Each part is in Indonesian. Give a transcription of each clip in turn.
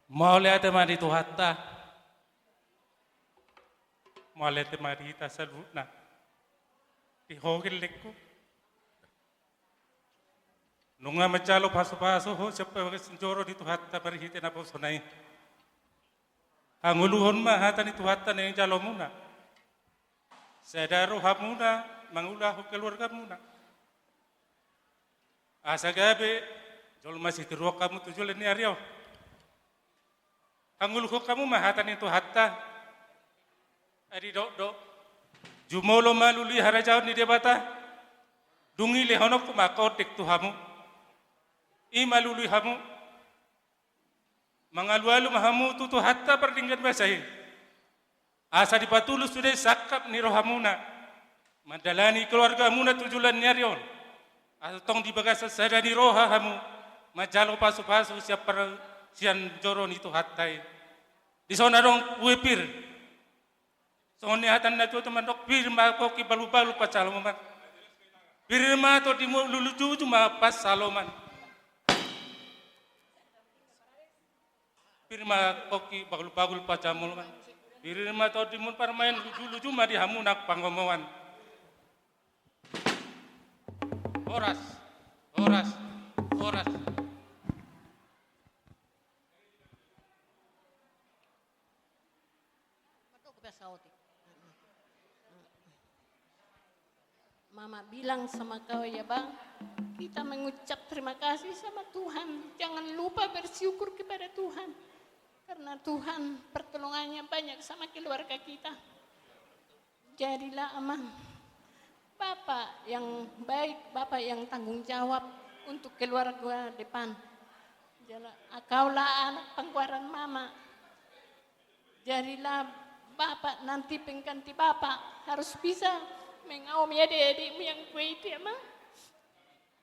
Maulete mari tuhatta, maulete mari tasaluna, ihogil lekku. Nunga macalo paso-paso ho siapa senjoro di tuhatta parihite na po sonai. Anguluhon ma hata ni tuhatta na yung jalo muna. Sadaro hamuna, mangulah ho keluarga muna. Asa gabe, jol masih tiruak kamu tujuan ni Aryo. Anguluh kamu ma hata ni tuhatta. Ari do. Jumolo maluli harajaw ni debata. Dungi lehonok kumakotek tuhamu. Imalului hamu mangalualu mahamu tutu hatta perdinggan basahi asa dipatulus sudah sakap ni rohamuna madalani keluarga muna tujulan nyarion asa tong dibagasa sada di roha hamu majalo pasu-pasu siap per sian joron itu hattai di sana dong wepir sone hatan na tu mandok pir ma ko ki balu-balu pacaloman pir ma to di lulu juju ma pas saloman Pirma koki bagul-bagul pacamul man. Pirma tau dimun parmain lucu-lucu ma di hamunak panggomowan. Oras. Mama bilang sama kau ya bang, kita mengucap terima kasih sama Tuhan. Jangan lupa bersyukur kepada Tuhan. Karena Tuhan pertolongannya banyak sama keluarga kita. Jadilah aman. Bapak yang baik, Bapak yang tanggung jawab untuk keluarga depan. Kaulah anak pangkuaran mama. Jadilah Bapak nanti pengganti Bapak harus bisa mengaumi adik-adikmu yang kuat ya mah.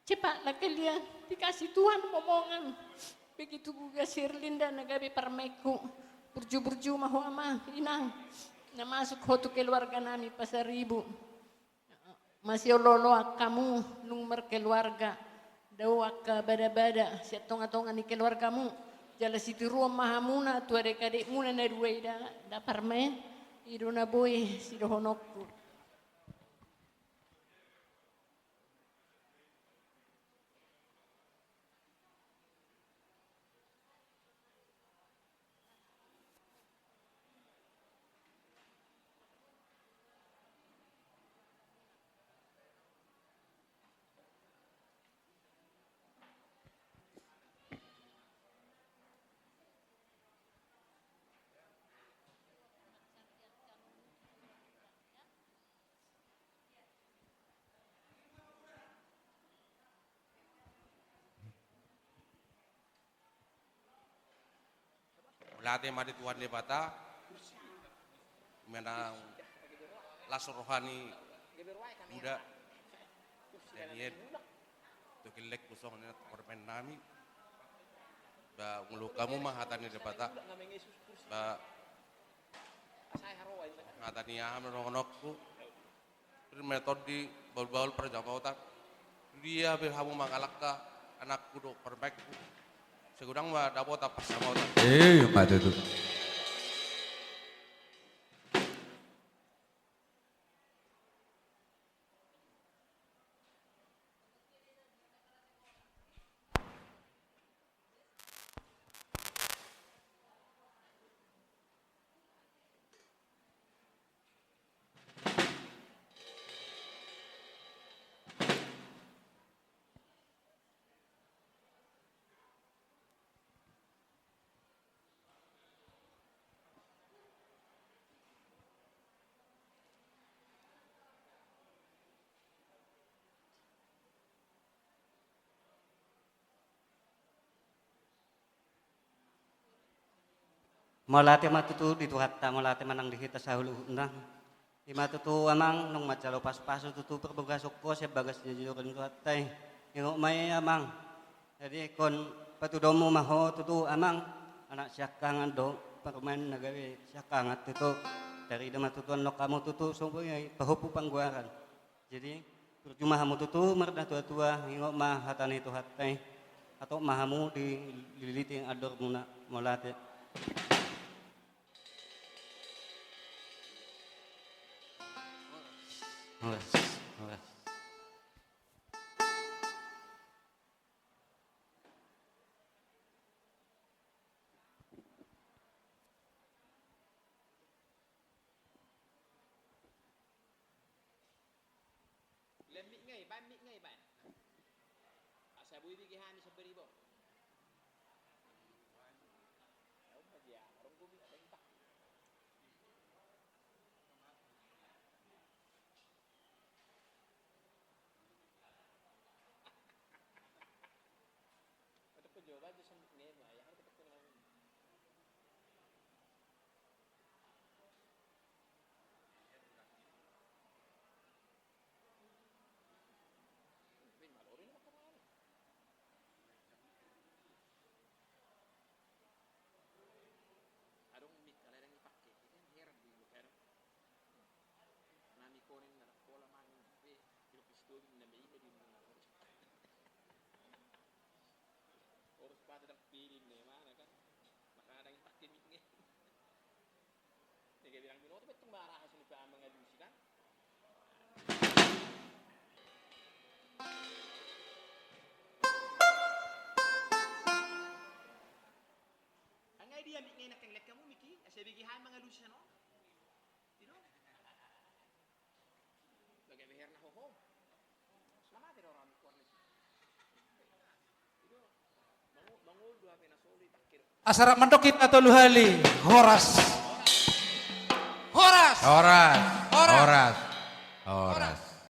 Cepatlah kalian dikasih Tuhan momongan. Begitu juga Sirlin dan Nagabe Parmeku burju-burju mahu ama inang na masuk hotu keluarga nami pasar ibu masih lolo kamu nomor keluarga dawa ka bada-bada siat tonga-tonga ni keluargamu jala situ ruang mahamuna tu adik-adik muna na duwe da parme idona boy sidohonokku. Late mari Tuhan lebata menang lasur rohani Buddha Daniel to kilek kusong na korban nami ba ngulu kamu mah hatani lebata ba hatani aham ronokku metode baul-baul perjamautan dia berhamu mangalaka anakku do perbaiku segudang mah dapat apa sama orang. Yung ada tuh. Malate matutu dito hatta malate manang dihita sa hulu na. Di matutu amang nung matsalo pas-paso tutu perbagasok ko sa bagas niya jujuran ko hatay. Yung may amang. Jadi kon patudo mo maho tutu amang anak siyakangan do paruman nagawi siyakangat tutu dari dama tutuan no kamu tutu sumpo pahupu pangguaran. Jadi percuma hamu tutu merda tua-tua hingo mah hatani itu hatay atau mahamu dililiti yang ador muna molate. Horas, horas. Lemik ngai, ban mik ngai ban. Asa bui bigi hani sabari bo. Ông mà già, ông cũng biết đánh bắt. Ada penjual aja sama ngai mah ya, ada penjual. Bin malorin apa kemana? Adong mik kalau yang dipakai, itu kan heran di luar. Nami konin na pola manin, kilo pistol na may ina din mga oras pa dah pilih ni mana kan, makadang pakai mik ni. Dia bilang binoto betul marah hasil pa mga kan. Ang idea mik ngay nakenglek kamu miki, asa bigihan mga lusa no? Dino? Lagay behar na ho. Selamat ya orang kuarnis. Dino, mangul dua pena soli takir. Asara mendokit atau luhali. Horas. Horas. Horas. Horas. Horas.